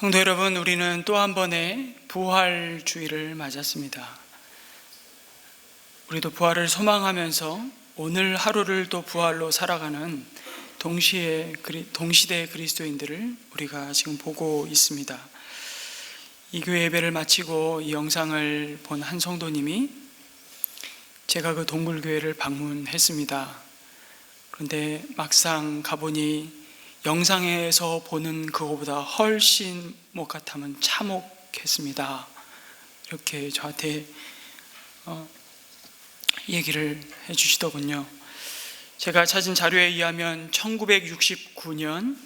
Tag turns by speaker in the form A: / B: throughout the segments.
A: 성도 여러분, 우리는 또 한 번의 부활 주일을 맞았습니다. 우리도 부활을 소망하면서 오늘 하루를 또 부활로 살아가는 동시대의 그리스도인들을 우리가 지금 보고 있습니다. 이 교회 예배를 마치고 이 영상을 본 한 성도님이 제가 그 동굴교회를 방문했습니다. 그런데 막상 가보니 영상에서 보는 그거보다 훨씬 목가탐은 참혹했습니다. 이렇게 저한테 얘기를 해주시더군요. 제가 찾은 자료에 의하면 1969년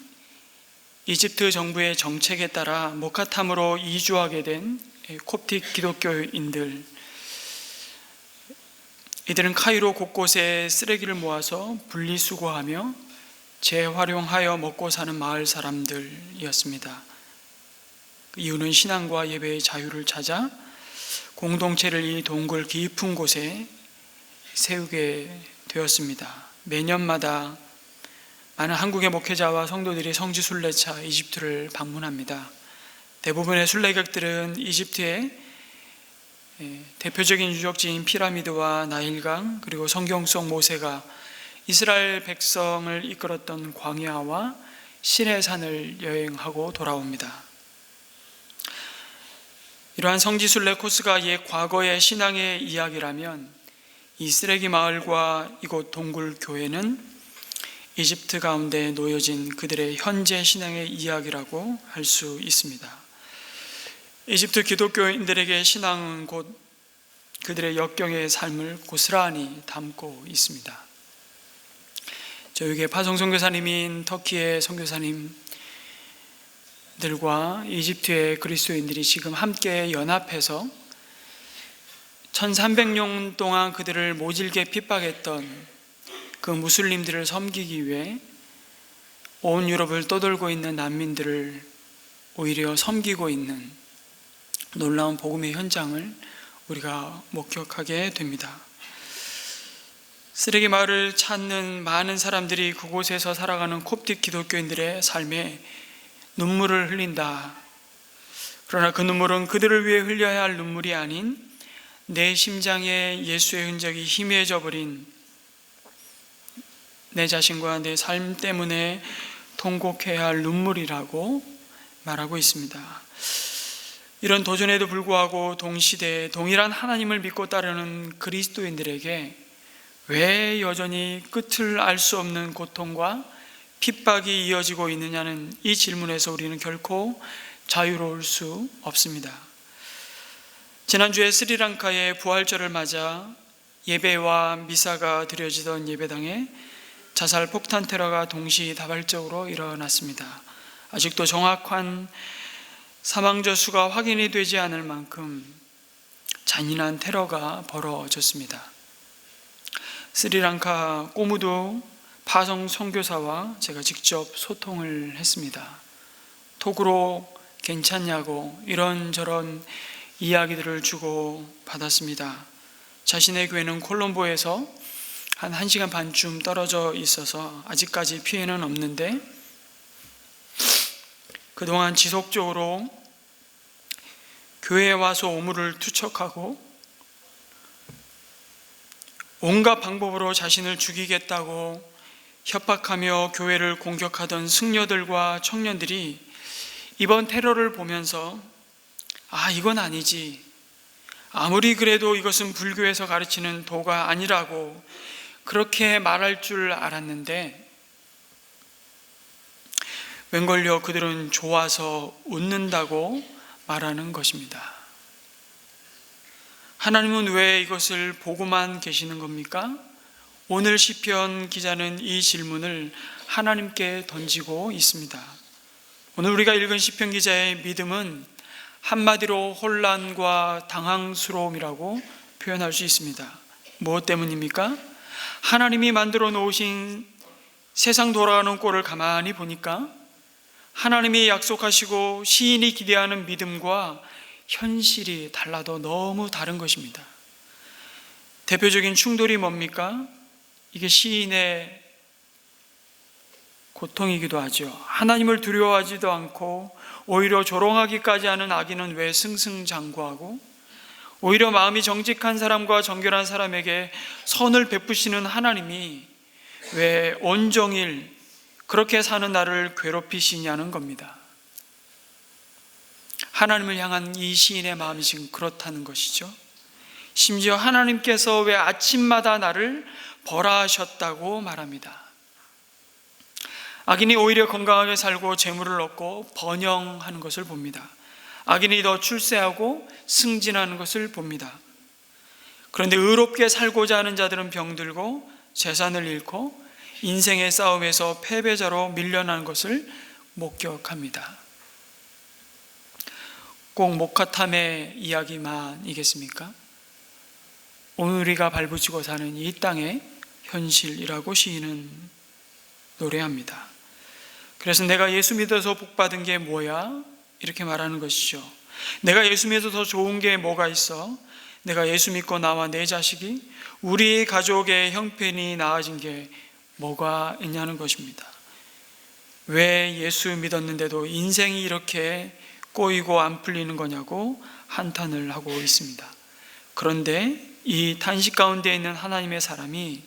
A: 이집트 정부의 정책에 따라 모카탐으로 이주하게 된 콥틱 기독교인들, 이들은 카이로 곳곳에 쓰레기를 모아서 분리수거하며 재활용하여 먹고 사는 마을 사람들이었습니다. 그 이유는 신앙과 예배의 자유를 찾아 공동체를 이 동굴 깊은 곳에 세우게 되었습니다. 매년마다 많은 한국의 목회자와 성도들이 성지 순례차 이집트를 방문합니다. 대부분의 순례객들은 이집트의 대표적인 유적지인 피라미드와 나일강, 그리고 성경 속 모세가 이스라엘 백성을 이끌었던 광야와 시내산을 여행하고 돌아옵니다. 이러한 성지순례 코스가 옛 과거의 신앙의 이야기라면 이 쓰레기 마을과 이곳 동굴 교회는 이집트 가운데 놓여진 그들의 현재 신앙의 이야기라고 할 수 있습니다. 이집트 기독교인들에게 신앙은 곧 그들의 역경의 삶을 고스란히 담고 있습니다. 저에게 파송 선교사님인 터키의 선교사님들과 이집트의 그리스도인들이 지금 함께 연합해서 1300년 동안 그들을 모질게 핍박했던 그 무슬림들을 섬기기 위해 온 유럽을 떠돌고 있는 난민들을 오히려 섬기고 있는 놀라운 복음의 현장을 우리가 목격하게 됩니다. 쓰레기 마을을 찾는 많은 사람들이 그곳에서 살아가는 콥틱 기독교인들의 삶에 눈물을 흘린다. 그러나 그 눈물은 그들을 위해 흘려야 할 눈물이 아닌 내 심장에 예수의 흔적이 희미해져 버린 내 자신과 내 삶 때문에 통곡해야 할 눈물이라고 말하고 있습니다. 이런 도전에도 불구하고 동시대에 동일한 하나님을 믿고 따르는 그리스도인들에게 왜 여전히 끝을 알 수 없는 고통과 핍박이 이어지고 있느냐는 이 질문에서 우리는 결코 자유로울 수 없습니다. 지난주에 스리랑카의 부활절을 맞아 예배와 미사가 드려지던 예배당에 자살 폭탄 테러가 동시다발적으로 일어났습니다. 아직도 정확한 사망자 수가 확인이 되지 않을 만큼 잔인한 테러가 벌어졌습니다. 스리랑카 꼬무두 파송 선교사와 제가 직접 소통을 했습니다. 톡으로 괜찮냐고 이런저런 이야기들을 주고 받았습니다. 자신의 교회는 콜롬보에서 한 1시간 반쯤 떨어져 있어서 아직까지 피해는 없는데 그동안 지속적으로 교회에 와서 오물을 투척하고 온갖 방법으로 자신을 죽이겠다고 협박하며 교회를 공격하던 승려들과 청년들이 이번 테러를 보면서 이건 아니지, 아무리 그래도 이것은 불교에서 가르치는 도가 아니라고 그렇게 말할 줄 알았는데 웬걸요 그들은 좋아서 웃는다고 말하는 것입니다. 하나님은 왜 이것을 보고만 계시는 겁니까? 오늘 시편 기자는 이 질문을 하나님께 던지고 있습니다. 오늘 우리가 읽은 시편 기자의 믿음은 한마디로 혼란과 당황스러움이라고 표현할 수 있습니다. 무엇 때문입니까? 하나님이 만들어 놓으신 세상 돌아가는 꼴을 가만히 보니까 하나님이 약속하시고 시인이 기대하는 믿음과 현실이 달라도 너무 다른 것입니다. 대표적인 충돌이 뭡니까? 이게 시인의 고통이기도 하죠. 하나님을 두려워하지도 않고 오히려 조롱하기까지 하는 악인은 왜 승승장구하고, 오히려 마음이 정직한 사람과 정결한 사람에게 선을 베푸시는 하나님이 왜 온종일 그렇게 사는 나를 괴롭히시냐는 겁니다. 하나님을 향한 이 시인의 마음이 지금 그렇다는 것이죠. 심지어 하나님께서 왜 아침마다 나를 벌하셨다고 말합니다. 악인이 오히려 건강하게 살고 재물을 얻고 번영하는 것을 봅니다. 악인이 더 출세하고 승진하는 것을 봅니다. 그런데 의롭게 살고자 하는 자들은 병들고 재산을 잃고 인생의 싸움에서 패배자로 밀려나는 것을 목격합니다. 꼭 목화탐의 이야기만이겠습니까? 오늘 우리가 발붙이고 사는 이 땅의 현실이라고 시인은 노래합니다. 그래서 내가 예수 믿어서 복받은 게 뭐야? 이렇게 말하는 것이죠. 내가 예수 믿어서 더 좋은 게 뭐가 있어? 내가 예수 믿고 나와 내 자식이, 우리 가족의 형편이 나아진 게 뭐가 있냐는 것입니다. 왜 예수 믿었는데도 인생이 이렇게 꼬이고 안 풀리는 거냐고 한탄을 하고 있습니다. 그런데 이 탄식 가운데 있는 하나님의 사람이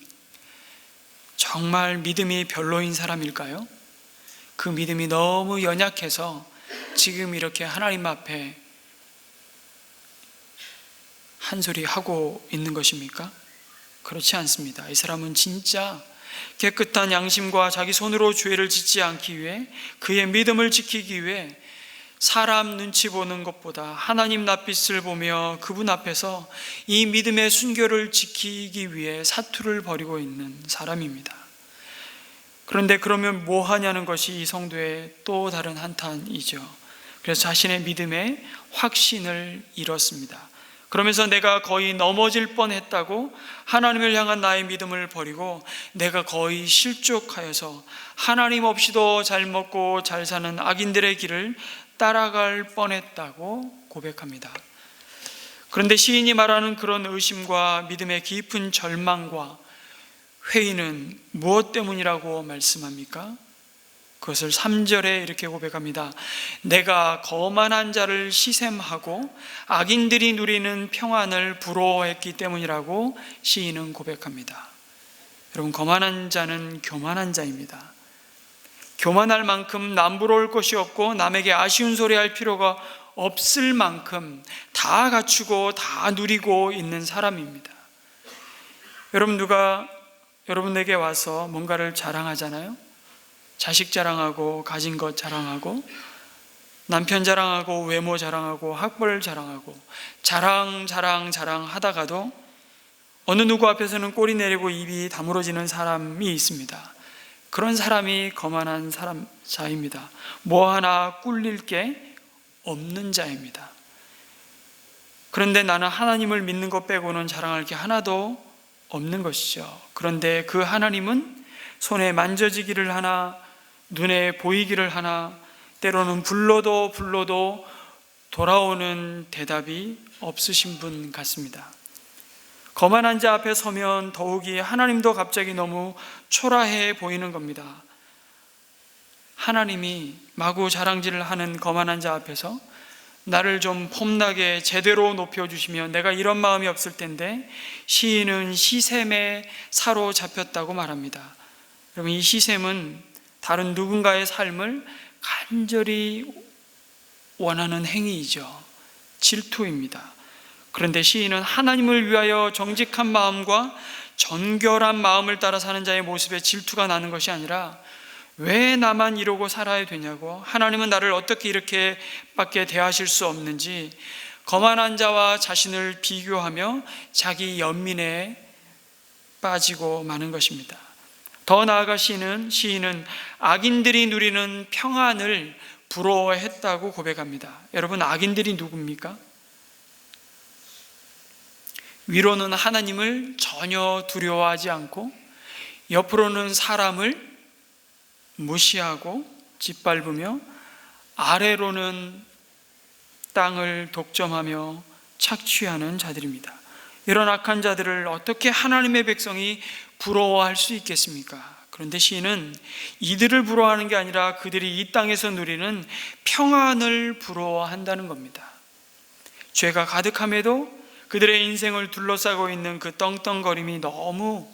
A: 정말 믿음이 별로인 사람일까요? 그 믿음이 너무 연약해서 지금 이렇게 하나님 앞에 한 소리 하고 있는 것입니까? 그렇지 않습니다. 이 사람은 진짜 깨끗한 양심과 자기 손으로 죄를 짓지 않기 위해, 그의 믿음을 지키기 위해 사람 눈치 보는 것보다 하나님 낯빛을 보며 그분 앞에서 이 믿음의 순결을 지키기 위해 사투를 벌이고 있는 사람입니다. 그런데 그러면 뭐 하냐는 것이 이 성도의 또 다른 한탄이죠. 그래서 자신의 믿음의 확신을 잃었습니다. 그러면서 내가 거의 넘어질 뻔했다고 하나님을 향한 나의 믿음을 버리고 내가 거의 실족하여서 하나님 없이도 잘 먹고 잘 사는 악인들의 길을 따라갈 뻔했다고 고백합니다. 그런데 시인이 말하는 그런 의심과 믿음의 깊은 절망과 회의는 무엇 때문이라고 말씀합니까? 그것을 3절에 이렇게 고백합니다. 내가 거만한 자를 시샘하고 악인들이 누리는 평안을 부러워했기 때문이라고 시인은 고백합니다. 여러분, 거만한 자는 교만한 자입니다. 교만할 만큼 남부러울 것이 없고 남에게 아쉬운 소리 할 필요가 없을 만큼 다 갖추고 다 누리고 있는 사람입니다. 여러분, 누가 여러분에게 와서 뭔가를 자랑하잖아요. 자식 자랑하고 가진 것 자랑하고 남편 자랑하고 외모 자랑하고 학벌 자랑하고 자랑 하다가도 어느 누구 앞에서는 꼬리 내리고 입이 다물어지는 사람이 있습니다. 그런 사람이 거만한 자입니다. 뭐 하나 꿀릴 게 없는 자입니다. 그런데 나는 하나님을 믿는 것 빼고는 자랑할 게 하나도 없는 것이죠. 그런데 그 하나님은 손에 만져지기를 하나, 눈에 보이기를 하나, 때로는 불러도 돌아오는 대답이 없으신 분 같습니다. 거만한 자 앞에 서면 더욱이 하나님도 갑자기 너무 초라해 보이는 겁니다. 하나님이 마구 자랑질을 하는 거만한 자 앞에서 나를 좀 폼나게 제대로 높여주시면 내가 이런 마음이 없을 텐데, 시인은 시샘에 사로잡혔다고 말합니다. 여러분, 이 시샘은 다른 누군가의 삶을 간절히 원하는 행위이죠. 질투입니다. 그런데 시인은 하나님을 위하여 정직한 마음과 정결한 마음을 따라 사는 자의 모습에 질투가 나는 것이 아니라 왜 나만 이러고 살아야 되냐고, 하나님은 나를 어떻게 이렇게밖에 대하실 수 없는지 거만한 자와 자신을 비교하며 자기 연민에 빠지고 마는 것입니다. 더 나아가 시인은 악인들이 누리는 평안을 부러워했다고 고백합니다. 여러분, 악인들이 누굽니까? 위로는 하나님을 전혀 두려워하지 않고 옆으로는 사람을 무시하고 짓밟으며 아래로는 땅을 독점하며 착취하는 자들입니다. 이런 악한 자들을 어떻게 하나님의 백성이 부러워할 수 있겠습니까? 그런데 시인은 이들을 부러워하는 게 아니라 그들이 이 땅에서 누리는 평안을 부러워한다는 겁니다. 죄가 가득함에도 그들의 인생을 둘러싸고 있는 그 떵떵거림이 너무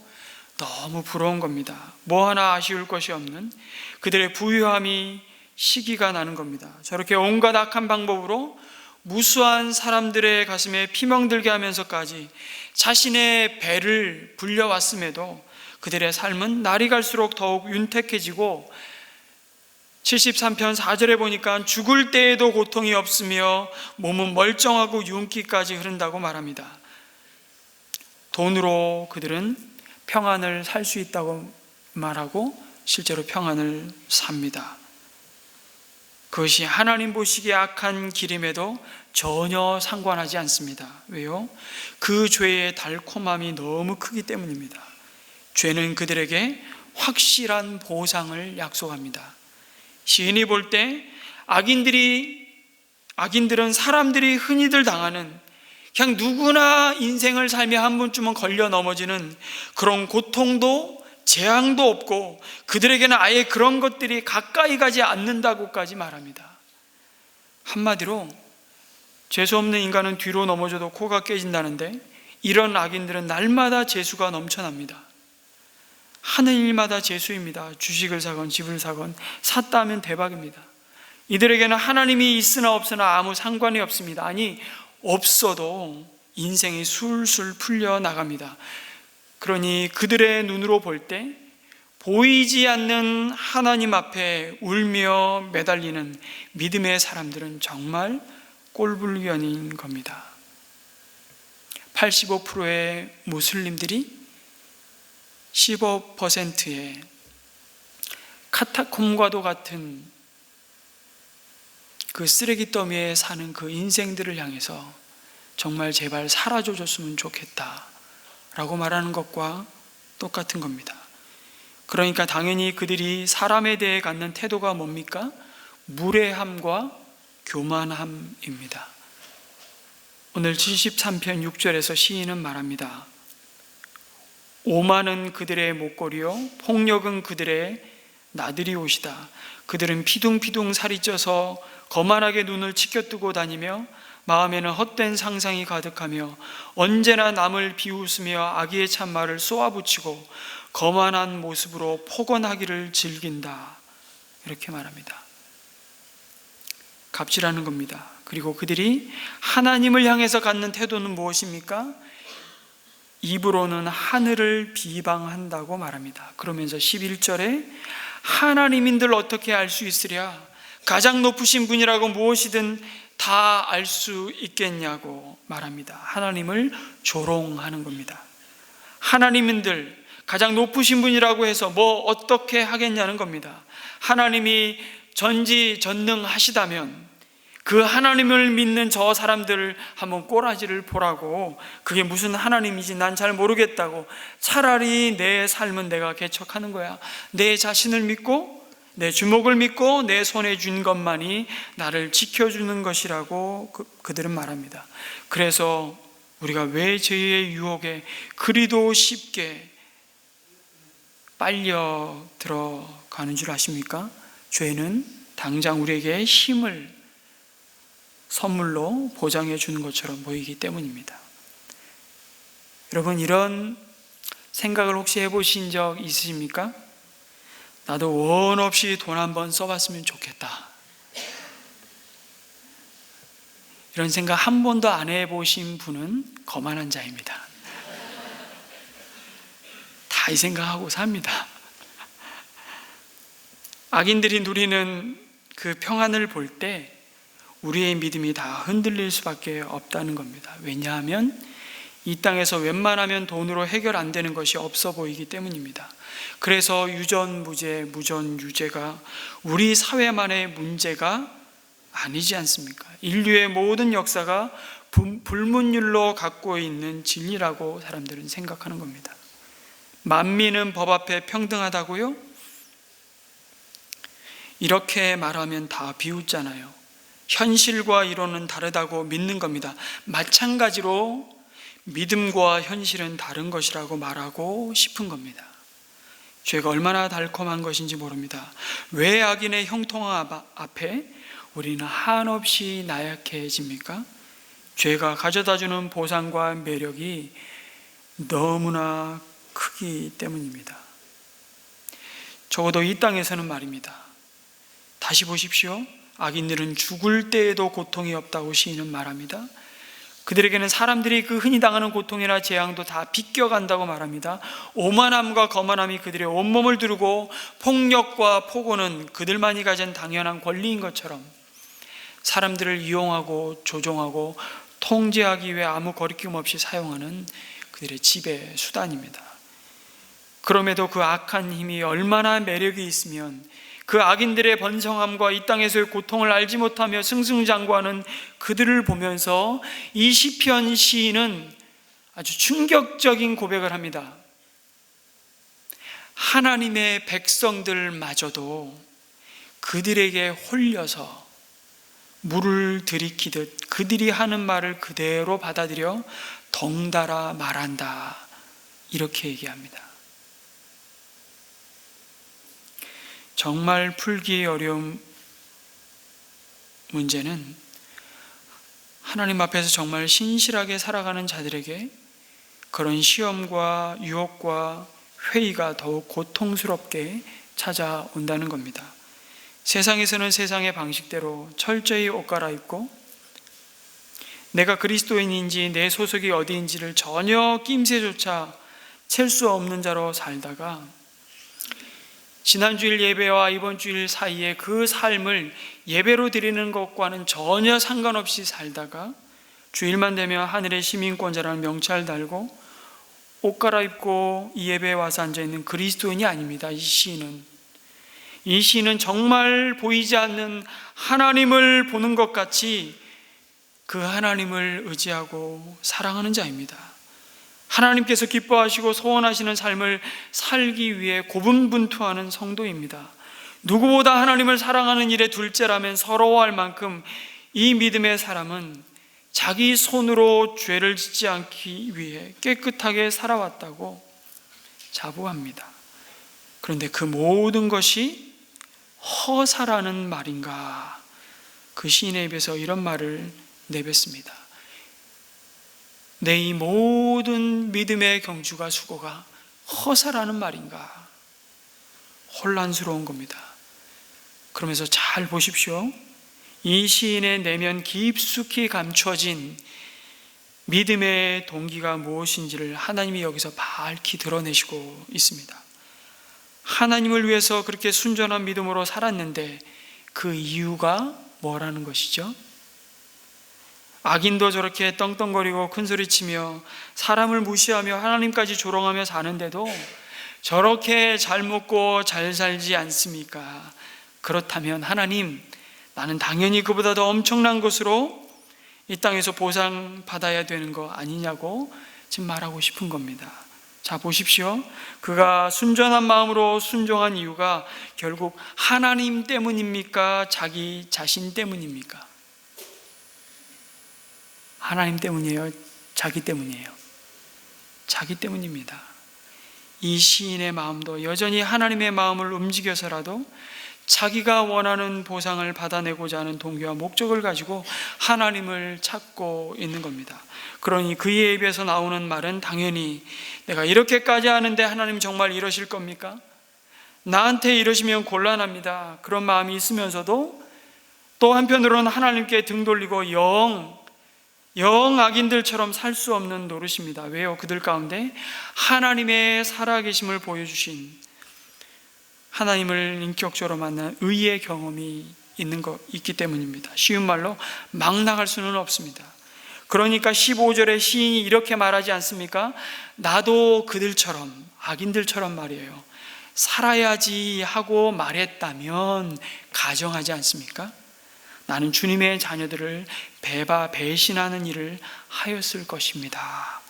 A: 부러운 겁니다. 뭐 하나 아쉬울 것이 없는 그들의 부유함이 시기가 나는 겁니다. 저렇게 온갖 악한 방법으로 무수한 사람들의 가슴에 피멍들게 하면서까지 자신의 배를 불려왔음에도 그들의 삶은 날이 갈수록 더욱 윤택해지고 73편 4절에 보니까 죽을 때에도 고통이 없으며 몸은 멀쩡하고 윤기까지 흐른다고 말합니다. 돈으로 그들은 평안을 살 수 있다고 말하고 실제로 평안을 삽니다. 그것이 하나님 보시기에 악한 길임에도 전혀 상관하지 않습니다. 왜요? 그 죄의 달콤함이 너무 크기 때문입니다. 죄는 그들에게 확실한 보상을 약속합니다. 시인이 볼 때 악인들은 사람들이 흔히들 당하는 그냥 누구나 인생을 살며 한 번쯤은 걸려 넘어지는 그런 고통도 재앙도 없고 그들에게는 아예 그런 것들이 가까이 가지 않는다고까지 말합니다. 한마디로 재수없는 인간은 뒤로 넘어져도 코가 깨진다는데 이런 악인들은 날마다 재수가 넘쳐납니다. 하는 일마다 재수입니다. 주식을 사건 집을 사건 샀다 하면 대박입니다. 이들에게는 하나님이 있으나 없으나 아무 상관이 없습니다. 아니 없어도 인생이 술술 풀려 나갑니다. 그러니 그들의 눈으로 볼 때 보이지 않는 하나님 앞에 울며 매달리는 믿음의 사람들은 정말 꼴불견인 겁니다. 85%의 무슬림들이 15%의 카타콤과도 같은 그 쓰레기 더미에 사는 그 인생들을 향해서 정말 제발 사라져줬으면 좋겠다 라고 말하는 것과 똑같은 겁니다. 그러니까 당연히 그들이 사람에 대해 갖는 태도가 뭡니까? 무례함과 교만함입니다. 오늘 73편 6절에서 시인은 말합니다. 오만은 그들의 목걸이요 폭력은 그들의 나들이 옷이다. 그들은 피둥피둥 살이 쪄서 거만하게 눈을 치켜뜨고 다니며 마음에는 헛된 상상이 가득하며 언제나 남을 비웃으며 악의의 참말을 쏘아붙이고 거만한 모습으로 포건하기를 즐긴다. 이렇게 말합니다. 갑질하는 겁니다. 그리고 그들이 하나님을 향해서 갖는 태도는 무엇입니까? 입으로는 하늘을 비방한다고 말합니다. 그러면서 11절에 하나님인들 어떻게 알 수 있으랴? 가장 높으신 분이라고 무엇이든 다 알 수 있겠냐고 말합니다. 하나님을 조롱하는 겁니다. 하나님인들 가장 높으신 분이라고 해서 뭐 어떻게 하겠냐는 겁니다. 하나님이 전지전능하시다면 그 하나님을 믿는 저 사람들을 한번 꼬라지를 보라고, 그게 무슨 하나님이지 난 잘 모르겠다고, 차라리 내 삶은 내가 개척하는 거야. 내 자신을 믿고 내 주먹을 믿고 내 손에 쥔 것만이 나를 지켜주는 것이라고 그들은 말합니다. 그래서 우리가 왜 죄의 유혹에 그리도 쉽게 빨려 들어가는 줄 아십니까? 죄는 당장 우리에게 힘을 선물로 보장해 주는 것처럼 보이기 때문입니다. 여러분, 이런 생각을 혹시 해보신 적 있으십니까? 나도 원 없이 돈 한번 써봤으면 좋겠다. 이런 생각 한 번도 안 해보신 분은 거만한 자입니다. 다 이 생각하고 삽니다. 악인들이 누리는 그 평안을 볼 때 우리의 믿음이 다 흔들릴 수밖에 없다는 겁니다. 왜냐하면 이 땅에서 웬만하면 돈으로 해결 안 되는 것이 없어 보이기 때문입니다. 그래서 유전무죄, 무전유죄가 우리 사회만의 문제가 아니지 않습니까? 인류의 모든 역사가 불문율로 갖고 있는 진리라고 사람들은 생각하는 겁니다. 만민은 법 앞에 평등하다고요? 이렇게 말하면 다 비웃잖아요. 현실과 이론은 다르다고 믿는 겁니다. 마찬가지로 믿음과 현실은 다른 것이라고 말하고 싶은 겁니다. 죄가 얼마나 달콤한 것인지 모릅니다. 왜 악인의 형통함 앞에 우리는 한없이 나약해집니까? 죄가 가져다주는 보상과 매력이 너무나 크기 때문입니다. 적어도 이 땅에서는 말입니다. 다시 보십시오. 악인들은 죽을 때에도 고통이 없다고 시인은 말합니다. 그들에게는 사람들이 그 흔히 당하는 고통이나 재앙도 다 비껴간다고 말합니다. 오만함과 거만함이 그들의 온몸을 두르고 폭력과 폭언은 그들만이 가진 당연한 권리인 것처럼 사람들을 이용하고 조종하고 통제하기 위해 아무 거리낌 없이 사용하는 그들의 지배 수단입니다. 그럼에도 그 악한 힘이 얼마나 매력이 있으면 그 악인들의 번성함과 이 땅에서의 고통을 알지 못하며 승승장구하는 그들을 보면서 이 시편 시인은 아주 충격적인 고백을 합니다. 하나님의 백성들마저도 그들에게 홀려서 물을 들이키듯 그들이 하는 말을 그대로 받아들여 덩달아 말한다, 이렇게 얘기합니다. 정말 풀기 어려운 문제는 하나님 앞에서 정말 신실하게 살아가는 자들에게 그런 시험과 유혹과 회의가 더욱 고통스럽게 찾아온다는 겁니다. 세상에서는 세상의 방식대로 철저히 옷 갈아입고 내가 그리스도인인지 내 소속이 어디인지를 전혀 낌새조차 챌 수 없는 자로 살다가 지난주일 예배와 이번 주일 사이에 그 삶을 예배로 드리는 것과는 전혀 상관없이 살다가 주일만 되면 하늘의 시민권자라는 명찰 달고 옷 갈아입고 이 예배에 와서 앉아있는 그리스도인이 아닙니다. 이 시인은 정말 보이지 않는 하나님을 보는 것 같이 그 하나님을 의지하고 사랑하는 자입니다. 하나님께서 기뻐하시고 소원하시는 삶을 살기 위해 고분분투하는 성도입니다. 누구보다 하나님을 사랑하는 일에 둘째라면 서러워할 만큼 이 믿음의 사람은 자기 손으로 죄를 짓지 않기 위해 깨끗하게 살아왔다고 자부합니다. 그런데 그 모든 것이 허사라는 말인가? 그 시인의 입에서 이런 말을 내뱉습니다. 내 이 모든 믿음의 경주가 수고가 허사라는 말인가? 혼란스러운 겁니다. 그러면서 잘 보십시오. 이 시인의 내면 깊숙이 감춰진 믿음의 동기가 무엇인지를 하나님이 여기서 밝히 드러내시고 있습니다. 하나님을 위해서 그렇게 순전한 믿음으로 살았는데 그 이유가 뭐라는 것이죠? 악인도 저렇게 떵떵거리고 큰소리치며 사람을 무시하며 하나님까지 조롱하며 사는데도 저렇게 잘 먹고 잘 살지 않습니까? 그렇다면 하나님, 나는 당연히 그보다 더 엄청난 것으로 이 땅에서 보상받아야 되는 거 아니냐고 지금 말하고 싶은 겁니다. 자, 보십시오. 그가 순전한 마음으로 순종한 이유가 결국 하나님 때문입니까? 자기 자신 때문입니까? 하나님 때문이에요? 자기 때문이에요? 자기 때문입니다. 이 시인의 마음도 여전히 하나님의 마음을 움직여서라도 자기가 원하는 보상을 받아내고자 하는 동기와 목적을 가지고 하나님을 찾고 있는 겁니다. 그러니 그의 입에서 나오는 말은 당연히 내가 이렇게까지 하는데 하나님 정말 이러실 겁니까? 나한테 이러시면 곤란합니다. 그런 마음이 있으면서도 또 한편으로는 하나님께 등 돌리고 영 악인들처럼 살 수 없는 노릇입니다. 왜요? 그들 가운데 하나님의 살아계심을 보여주신, 하나님을 인격적으로 만난 의의 경험이 있기 때문입니다. 쉬운 말로 막 나갈 수는 없습니다. 그러니까 15절에 시인이 이렇게 말하지 않습니까? 나도 그들처럼, 악인들처럼 말이에요, 살아야지 하고 말했다면 가정하지 않습니까? 나는 주님의 자녀들을 배신하는 일을 하였을 것입니다.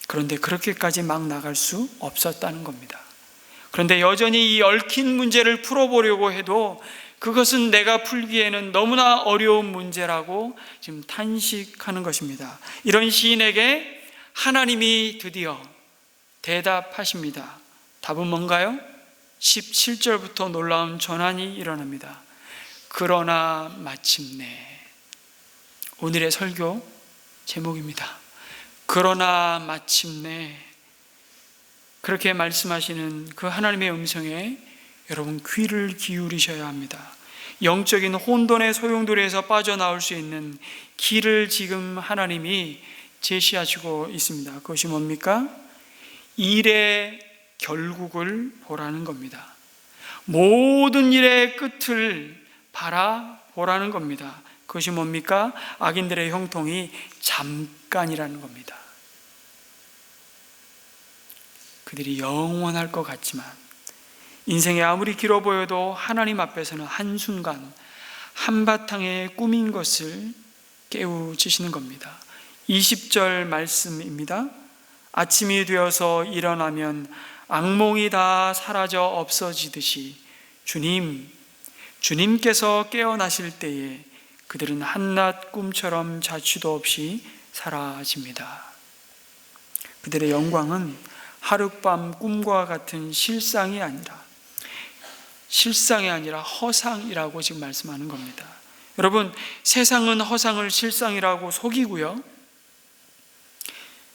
A: 그런데 그렇게까지 막 나갈 수 없었다는 겁니다. 그런데 여전히 이 얽힌 문제를 풀어보려고 해도 그것은 내가 풀기에는 너무나 어려운 문제라고 지금 탄식하는 것입니다. 이런 시인에게 하나님이 드디어 대답하십니다. 답은 뭔가요? 17절부터 놀라운 전환이 일어납니다. 그러나 마침내. 오늘의 설교 제목입니다. 그러나 마침내. 그렇게 말씀하시는 그 하나님의 음성에 여러분 귀를 기울이셔야 합니다. 영적인 혼돈의 소용돌이에서 빠져나올 수 있는 길을 지금 하나님이 제시하시고 있습니다. 그것이 뭡니까? 일의 결국을 보라는 겁니다. 모든 일의 끝을 바라보라는 겁니다. 그것이 뭡니까? 악인들의 형통이 잠깐이라는 겁니다. 그들이 영원할 것 같지만 인생이 아무리 길어 보여도 하나님 앞에서는 한순간 한바탕의 꿈인 것을 깨우치시는 겁니다. 20절 말씀입니다. 아침이 되어서 일어나면 악몽이 다 사라져 없어지듯이 주님께서 깨어나실 때에 그들은 한낮 꿈처럼 자취도 없이 사라집니다. 그들의 영광은 하룻밤 꿈과 같은 실상이 아니라 허상이라고 지금 말씀하는 겁니다. 여러분, 세상은 허상을 실상이라고 속이고요,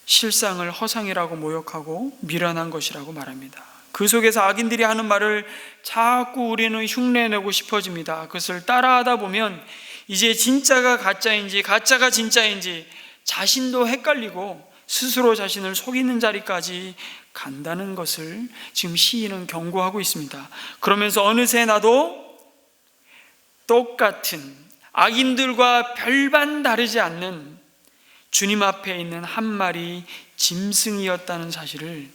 A: 실상을 허상이라고 모욕하고 미련한 것이라고 말합니다. 그 속에서 악인들이 하는 말을 자꾸 우리는 흉내내고 싶어집니다. 그것을 따라하다 보면 이제 진짜가 가짜인지 가짜가 진짜인지 자신도 헷갈리고 스스로 자신을 속이는 자리까지 간다는 것을 지금 시인은 경고하고 있습니다. 그러면서 어느새 나도 똑같은 악인들과 별반 다르지 않는 주님 앞에 있는 한 마리 짐승이었다는 사실을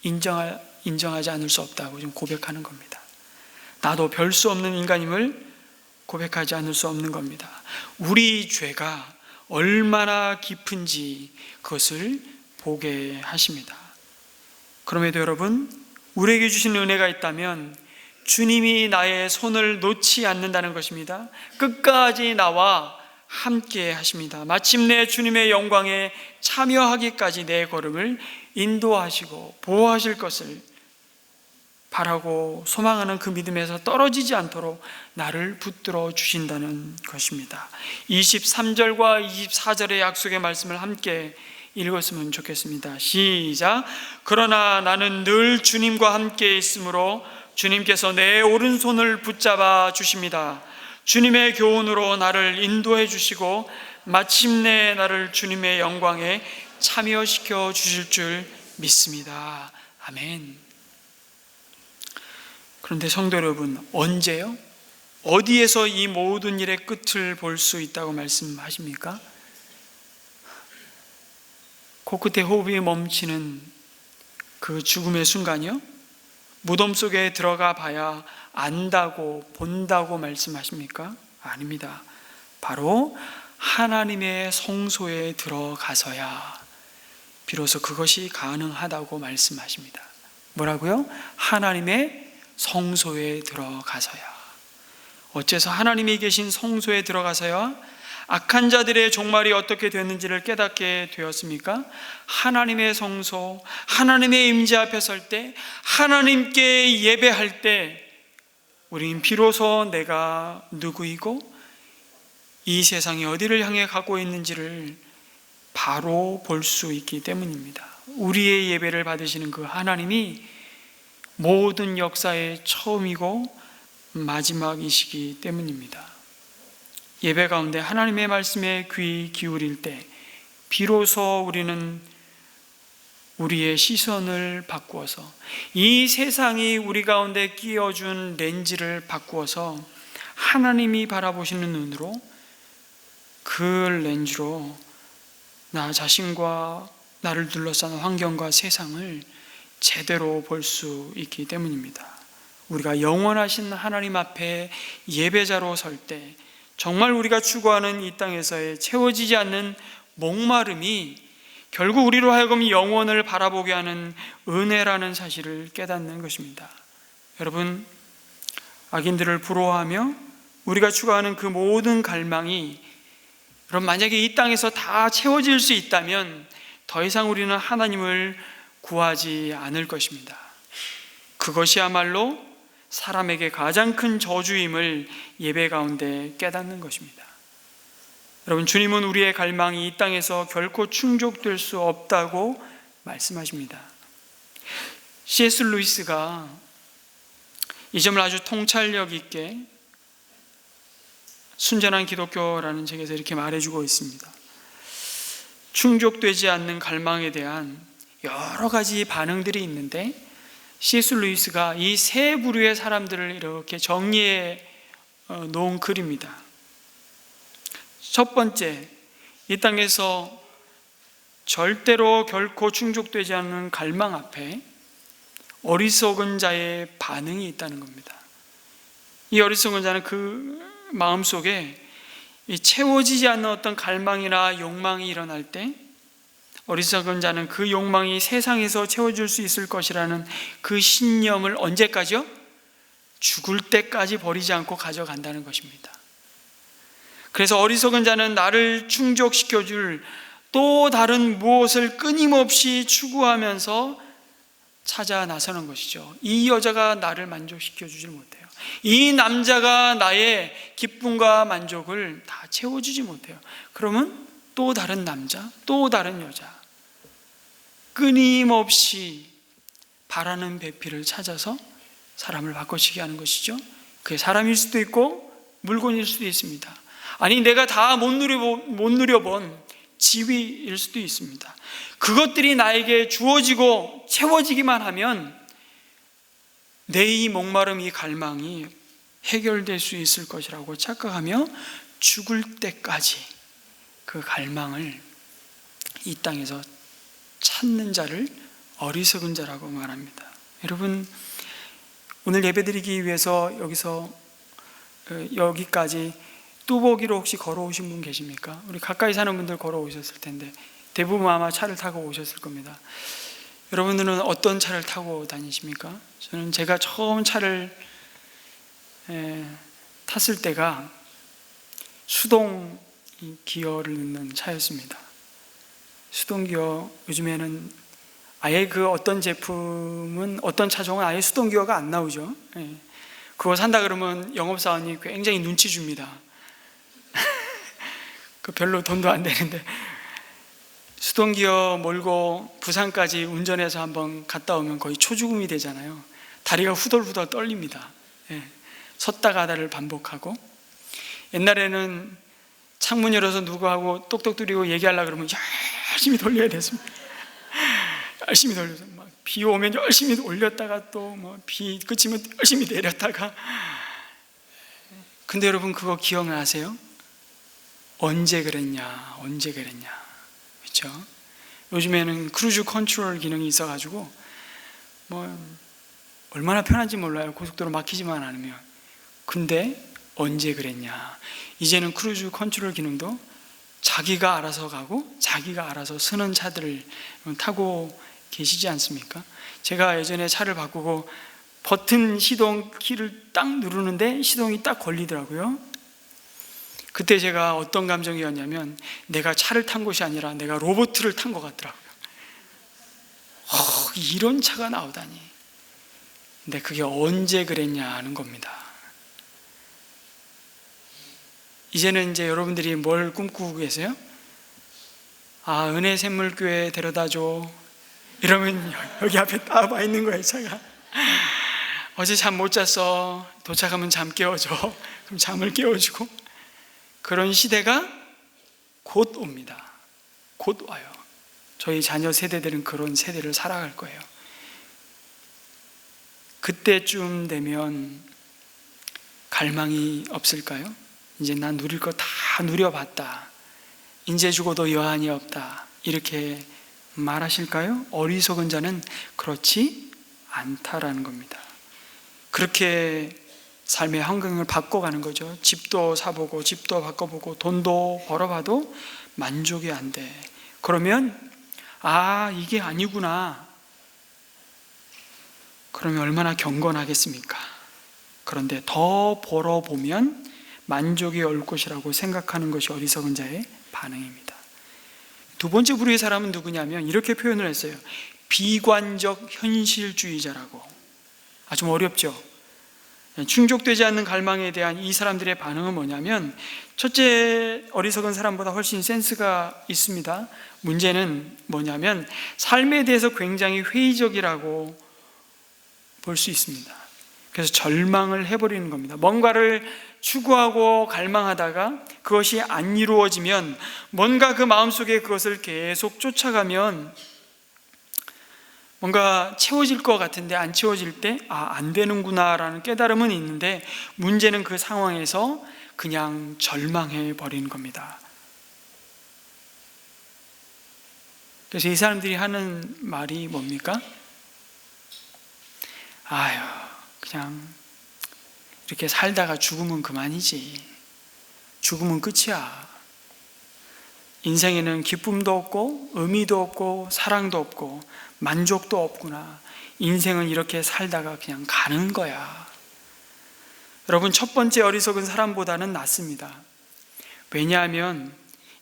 A: 인정하지 않을 수 없다고 지금 고백하는 겁니다. 나도 별 수 없는 인간임을 고백하지 않을 수 없는 겁니다. 우리 죄가 얼마나 깊은지 그것을 보게 하십니다. 그럼에도 여러분, 우리에게 주신 은혜가 있다면 주님이 나의 손을 놓지 않는다는 것입니다. 끝까지 나와 함께 하십니다. 마침내 주님의 영광에 참여하기까지 내 걸음을 인도하시고 보호하실 것을 바라고 소망하는 그 믿음에서 떨어지지 않도록 나를 붙들어 주신다는 것입니다. 23절과 24절의 약속의 말씀을 함께 읽었으면 좋겠습니다. 시작. 그러나 나는 늘 주님과 함께 있으므로 주님께서 내 오른손을 붙잡아 주십니다. 주님의 교훈으로 나를 인도해 주시고 마침내 나를 주님의 영광에 참여시켜 주실 줄 믿습니다. 아멘. 그런데 성도 여러분, 언제요? 어디에서 이 모든 일의 끝을 볼 수 있다고 말씀하십니까? 코끝에 호흡이 멈추는 그 죽음의 순간이요? 무덤 속에 들어가 봐야 안다고 본다고 말씀하십니까? 아닙니다. 바로 하나님의 성소에 들어가서야 비로소 그것이 가능하다고 말씀하십니다. 뭐라고요? 하나님의 성소에 들어가서야. 어째서 하나님이 계신 성소에 들어가서야 악한 자들의 종말이 어떻게 됐는지를 깨닫게 되었습니까? 하나님의 성소, 하나님의 임재 앞에 설 때, 하나님께 예배할 때 우리는 비로소 내가 누구이고 이 세상이 어디를 향해 가고 있는지를 바로 볼 수 있기 때문입니다. 우리의 예배를 받으시는 그 하나님이 모든 역사의 처음이고 마지막이시기 때문입니다. 예배 가운데 하나님의 말씀에 귀 기울일 때 비로소 우리는 우리의 시선을 바꾸어서 이 세상이 우리 가운데 끼워준 렌즈를 바꾸어서 하나님이 바라보시는 눈으로, 그 렌즈로 나 자신과 나를 둘러싼 환경과 세상을 제대로 볼 수 있기 때문입니다. 우리가 영원하신 하나님 앞에 예배자로 설 때 정말 우리가 추구하는 이 땅에서의 채워지지 않는 목마름이 결국 우리로 하여금 영원을 바라보게 하는 은혜라는 사실을 깨닫는 것입니다. 여러분, 악인들을 부러워하며 우리가 추구하는 그 모든 갈망이, 여러분, 만약에 이 땅에서 다 채워질 수 있다면 더 이상 우리는 하나님을 구하지 않을 것입니다. 그것이야말로 사람에게 가장 큰 저주임을 예배 가운데 깨닫는 것입니다. 여러분, 주님은 우리의 갈망이 이 땅에서 결코 충족될 수 없다고 말씀하십니다. C.S. 루이스가 이 점을 아주 통찰력 있게 순전한 기독교라는 책에서 이렇게 말해주고 있습니다. 충족되지 않는 갈망에 대한 여러 가지 반응들이 있는데 C.S. 루이스가 이 세 부류의 사람들을 이렇게 정리해 놓은 글입니다. 첫 번째, 이 땅에서 절대로 결코 충족되지 않는 갈망 앞에 어리석은 자의 반응이 있다는 겁니다. 이 어리석은 자는 그 마음속에 채워지지 않는 어떤 갈망이나 욕망이 일어날 때 어리석은 자는 그 욕망이 세상에서 채워질 수 있을 것이라는 그 신념을 언제까지요? 죽을 때까지 버리지 않고 가져간다는 것입니다. 그래서 어리석은 자는 나를 충족시켜줄 또 다른 무엇을 끊임없이 추구하면서 찾아 나서는 것이죠. 이 여자가 나를 만족시켜주지 못해요. 이 남자가 나의 기쁨과 만족을 다 채워주지 못해요. 그러면 또 다른 남자, 또 다른 여자, 끊임없이 바라는 배필을 찾아서 사람을 바꿔치게 하는 것이죠. 그게 사람일 수도 있고 물건일 수도 있습니다. 아니, 내가 다 못 누려본 지위일 수도 있습니다. 그것들이 나에게 주어지고 채워지기만 하면 내 이 목마름, 이 갈망이 해결될 수 있을 것이라고 착각하며 죽을 때까지 그 갈망을 이 땅에서 찾는 자를 어리석은 자라고 말합니다. 여러분, 오늘 예배드리기 위해서 여기까지 뚜벅이로 혹시 걸어오신 분 계십니까? 우리 가까이 사는 분들 걸어오셨을 텐데 대부분 아마 차를 타고 오셨을 겁니다. 여러분들은 어떤 차를 타고 다니십니까? 저는 제가 처음 차를 탔을 때가 수동 기어를 넣는 차였습니다. 수동 기어, 요즘에는 아예 그 어떤 제품은, 어떤 차종은 아예 수동 기어가 안 나오죠. 그거 산다 그러면 영업사원이 굉장히 눈치 줍니다. 그 별로 돈도 안 되는데 수동기어 몰고 부산까지 운전해서 한번 갔다 오면 거의 초죽음이 되잖아요. 다리가 후덜후덜 떨립니다. 섰다 가다를 반복하고, 옛날에는 창문 열어서 누구하고 똑똑 두리고 얘기하려고 그러면 열심히 돌려야 됐습니다. 열심히 돌려서 막 비 오면 열심히 올렸다가 또 뭐 비 그치면 열심히 내렸다가. 근데 여러분, 그거 기억나세요? 언제 그랬냐, 언제 그랬냐, 그렇죠? 요즘에는 크루즈 컨트롤 기능이 있어가지고 뭐 얼마나 편한지 몰라요. 고속도로 막히지만 않으면. 근데 언제 그랬냐, 이제는 크루즈 컨트롤 기능도 자기가 알아서 가고 자기가 알아서 서는 차들을 타고 계시지 않습니까? 제가 예전에 차를 바꾸고 버튼 시동 키를 딱 누르는데 시동이 딱 걸리더라고요. 그때 제가 어떤 감정이었냐면 내가 차를 탄 것이 아니라 내가 로봇을 탄 것 같더라고요. 이런 차가 나오다니. 근데 그게 언제 그랬냐 하는 겁니다. 이제는 이제 여러분들이 뭘 꿈꾸고 계세요? 은혜 샘물교회 데려다줘. 이러면 여기 앞에 딱 와 있는 거예요, 차가. 어제 잠 못 잤어. 도착하면 잠 깨워줘. 그럼 잠을 깨워주고. 그런 시대가 곧 옵니다. 곧 와요. 저희 자녀 세대들은 그런 세대를 살아갈 거예요. 그때쯤 되면 갈망이 없을까요? 이제 난 누릴 거 다 누려봤다. 이제 죽어도 여한이 없다. 이렇게 말하실까요? 어리석은 자는 그렇지 않다라는 겁니다. 그렇게 삶의 환경을 바꿔가는 거죠. 집도 사보고 집도 바꿔보고 돈도 벌어봐도 만족이 안 돼. 그러면 이게 아니구나. 그러면 얼마나 경건하겠습니까? 그런데 더 벌어보면 만족이 올 것이라고 생각하는 것이 어리석은 자의 반응입니다. 두 번째 부류의 사람은 누구냐면 이렇게 표현을 했어요. 비관적 현실주의자라고. 좀 어렵죠. 충족되지 않는 갈망에 대한 이 사람들의 반응은 뭐냐면, 첫째, 어리석은 사람보다 훨씬 센스가 있습니다. 문제는 뭐냐면 삶에 대해서 굉장히 회의적이라고 볼 수 있습니다. 그래서 절망을 해버리는 겁니다. 뭔가를 추구하고 갈망하다가 그것이 안 이루어지면, 뭔가 그 마음속에 그것을 계속 쫓아가면 뭔가 채워질 것 같은데 안 채워질 때 안 되는구나 라는 깨달음은 있는데, 문제는 그 상황에서 그냥 절망해 버리는 겁니다. 그래서 이 사람들이 하는 말이 뭡니까? 그냥 이렇게 살다가 죽으면 그만이지. 죽으면 끝이야. 인생에는 기쁨도 없고 의미도 없고 사랑도 없고 만족도 없구나. 인생은 이렇게 살다가 그냥 가는 거야. 여러분, 첫 번째 어리석은 사람보다는 낫습니다. 왜냐하면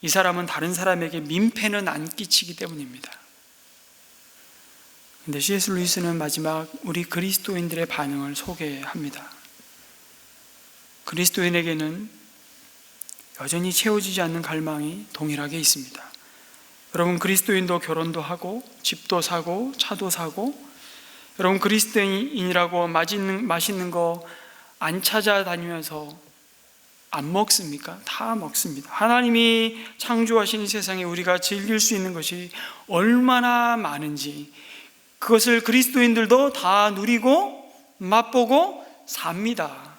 A: 이 사람은 다른 사람에게 민폐는 안 끼치기 때문입니다. 근데 C.S. 루이스는 마지막 우리 그리스도인들의 반응을 소개합니다. 그리스도인에게는 여전히 채워지지 않는 갈망이 동일하게 있습니다. 여러분, 그리스도인도 결혼도 하고 집도 사고 차도 사고, 여러분 그리스도인이라고 맛있는 거 안 찾아다니면서 안 먹습니까? 다 먹습니다. 하나님이 창조하신 이 세상에 우리가 즐길 수 있는 것이 얼마나 많은지, 그것을 그리스도인들도 다 누리고 맛보고 삽니다.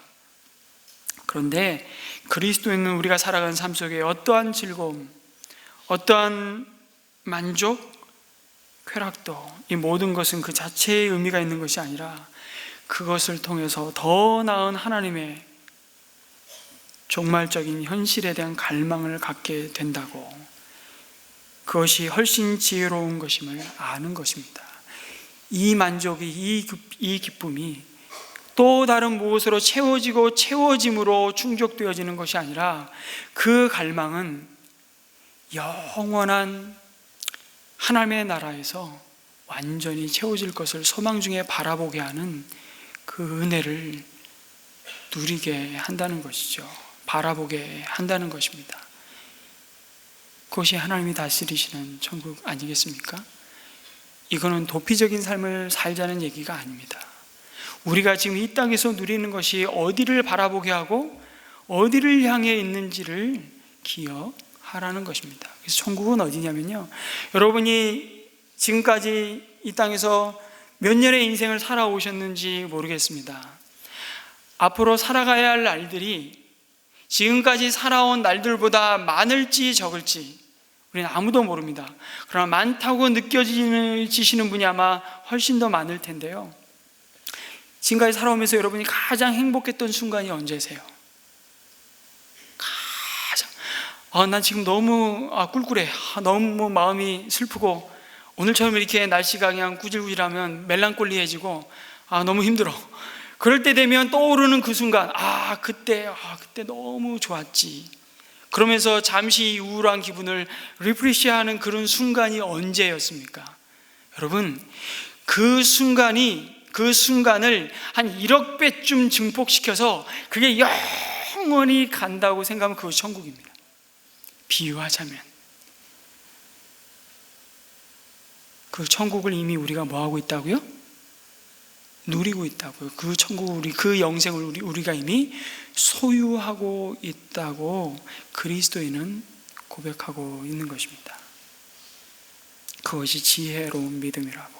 A: 그런데 그리스도인은 우리가 살아가는 삶 속에 어떠한 즐거움, 어떠한 만족, 쾌락도, 이 모든 것은 그 자체의 의미가 있는 것이 아니라 그것을 통해서 더 나은 하나님의 종말적인 현실에 대한 갈망을 갖게 된다고, 그것이 훨씬 지혜로운 것임을 아는 것입니다. 이 만족이, 이 기쁨이 또 다른 무엇으로 채워지고 채워짐으로 충족되어지는 것이 아니라, 그 갈망은 영원한 하나님의 나라에서 완전히 채워질 것을 소망 중에 바라보게 하는 그 은혜를 누리게 한다는 것이죠. 바라보게 한다는 것입니다. 그것이 하나님이 다스리시는 천국 아니겠습니까? 이거는 도피적인 삶을 살자는 얘기가 아닙니다. 우리가 지금 이 땅에서 누리는 것이 어디를 바라보게 하고 어디를 향해 있는지를 기억하라는 것입니다. 그래서 천국은 어디냐면요, 여러분이 지금까지 이 땅에서 몇 년의 인생을 살아오셨는지 모르겠습니다. 앞으로 살아가야 할 날들이 지금까지 살아온 날들보다 많을지 적을지 우리는 아무도 모릅니다. 그러나 많다고 느껴지시는 분이 아마 훨씬 더 많을 텐데요, 지금까지 살아오면서 여러분이 가장 행복했던 순간이 언제세요? 난 지금 너무 꿀꿀해, 너무 마음이 슬프고, 오늘처럼 이렇게 날씨가 그냥 꾸질꾸질하면 멜랑콜리해지고 너무 힘들어. 그럴 때 되면 떠오르는 그 순간, 그때 너무 좋았지. 그러면서 잠시 우울한 기분을 리프레시하는 그런 순간이 언제였습니까? 여러분, 그 순간을 한 1억 배쯤 증폭시켜서 그게 영원히 간다고 생각하면 그것이 천국입니다. 비유하자면 그 천국을 이미 우리가 뭐하고 있다고요? 누리고 있다고요. 그 천국, 그 영생을 우리가 이미 소유하고 있다고 그리스도인은 고백하고 있는 것입니다. 그것이 지혜로운 믿음이라고.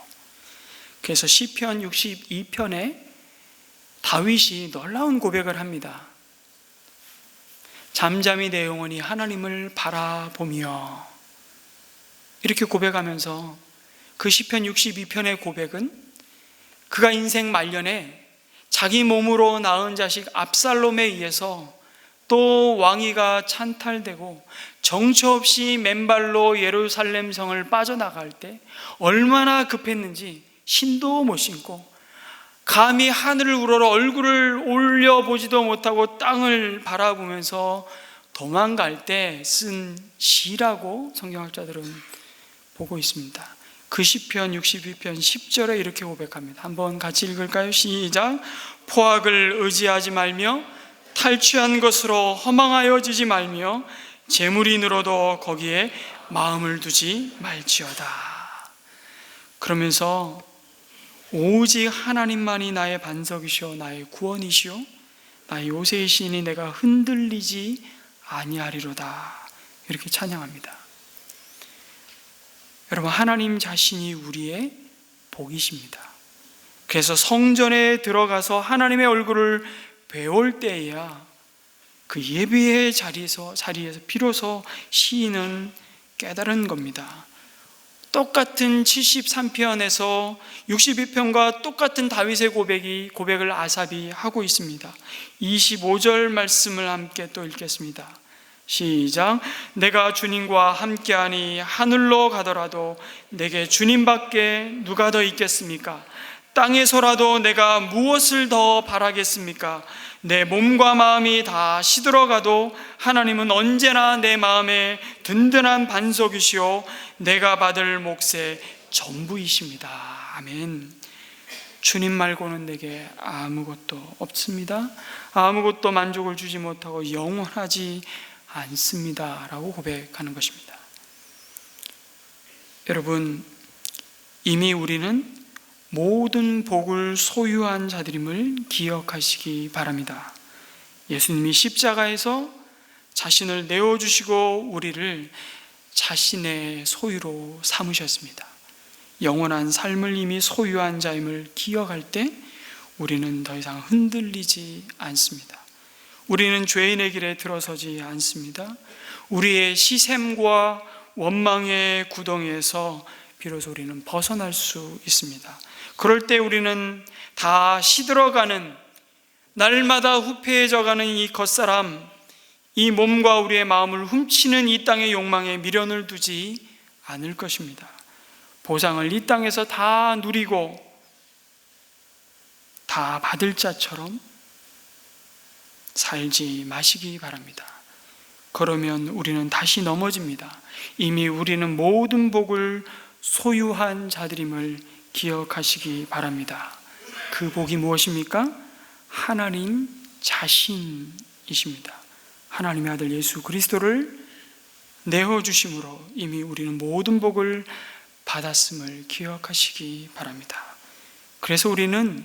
A: 그래서 시편 62편에 다윗이 놀라운 고백을 합니다. 잠잠히 내 영혼이 하나님을 바라보며, 이렇게 고백하면서 그 시편 62편의 고백은 그가 인생 말년에 자기 몸으로 낳은 자식 압살롬에 의해서 또 왕위가 찬탈되고 정처 없이 맨발로 예루살렘 성을 빠져나갈 때 얼마나 급했는지 신도 못 신고 감히 하늘을 우러러 얼굴을 올려보지도 못하고 땅을 바라보면서 도망갈 때 쓴 시라고 성경학자들은 보고 있습니다. 그 시편 62편 10절에 이렇게 고백합니다. 한번 같이 읽을까요? 시작. 포악을 의지하지 말며 탈취한 것으로 허망하여지지 말며 재물이 늘어도 거기에 마음을 두지 말지어다. 그러면서 오직 하나님만이 나의 반석이시오 나의 구원이시오 나의 요새이시니 내가 흔들리지 아니하리로다, 이렇게 찬양합니다. 여러분, 하나님 자신이 우리의 복이십니다. 그래서 성전에 들어가서 하나님의 얼굴을 배울 때에야 그 예배의 자리에서 비로소 시인은 깨달은 겁니다. 똑같은 73편에서 62편과 똑같은 다윗의 고백을 아삽이 하고 있습니다. 25절 말씀을 함께 또 읽겠습니다. 시작. 내가 주님과 함께하니 하늘로 가더라도 내게 주님밖에 누가 더 있겠습니까? 땅에서라도 내가 무엇을 더 바라겠습니까? 내 몸과 마음이 다 시들어가도 하나님은 언제나 내 마음에 든든한 반석이시오 내가 받을 몫의 전부이십니다. 아멘. 주님 말고는 내게 아무것도 없습니다. 아무것도 만족을 주지 못하고 영원하지 않습니다 라고 고백하는 것입니다. 여러분, 이미 우리는 모든 복을 소유한 자들임을 기억하시기 바랍니다. 예수님이 십자가에서 자신을 내어주시고 우리를 자신의 소유로 삼으셨습니다. 영원한 삶을 이미 소유한 자임을 기억할 때 우리는 더 이상 흔들리지 않습니다. 우리는 죄인의 길에 들어서지 않습니다. 우리의 시샘과 원망의 구덩이에서 비로소 우리는 벗어날 수 있습니다. 그럴 때 우리는 다 시들어가는, 날마다 후패해져가는 이 겉사람, 이 몸과 우리의 마음을 훔치는 이 땅의 욕망에 미련을 두지 않을 것입니다. 보상을 이 땅에서 다 누리고 다 받을 자처럼 살지 마시기 바랍니다. 그러면 우리는 다시 넘어집니다. 이미 우리는 모든 복을 소유한 자들임을 기억하시기 바랍니다. 그 복이 무엇입니까? 하나님 자신이십니다. 하나님의 아들 예수 그리스도를 내어주심으로 이미 우리는 모든 복을 받았음을 기억하시기 바랍니다. 그래서 우리는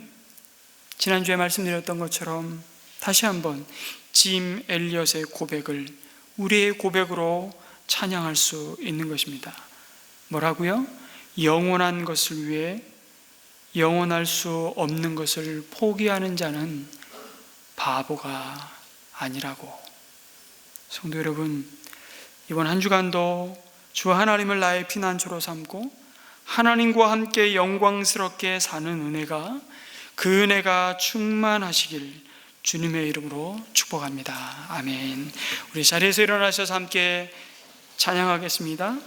A: 지난주에 말씀드렸던 것처럼 다시 한번 짐 엘리엇의 고백을 우리의 고백으로 찬양할 수 있는 것입니다. 뭐라고요? 영원한 것을 위해 영원할 수 없는 것을 포기하는 자는 바보가 아니라고. 성도 여러분, 이번 한 주간도 주 하나님을 나의 피난처로 삼고 하나님과 함께 영광스럽게 사는 은혜가, 그 은혜가 충만하시길 주님의 이름으로 축복합니다. 아멘. 우리 자리에서 일어나셔서 함께 찬양하겠습니다.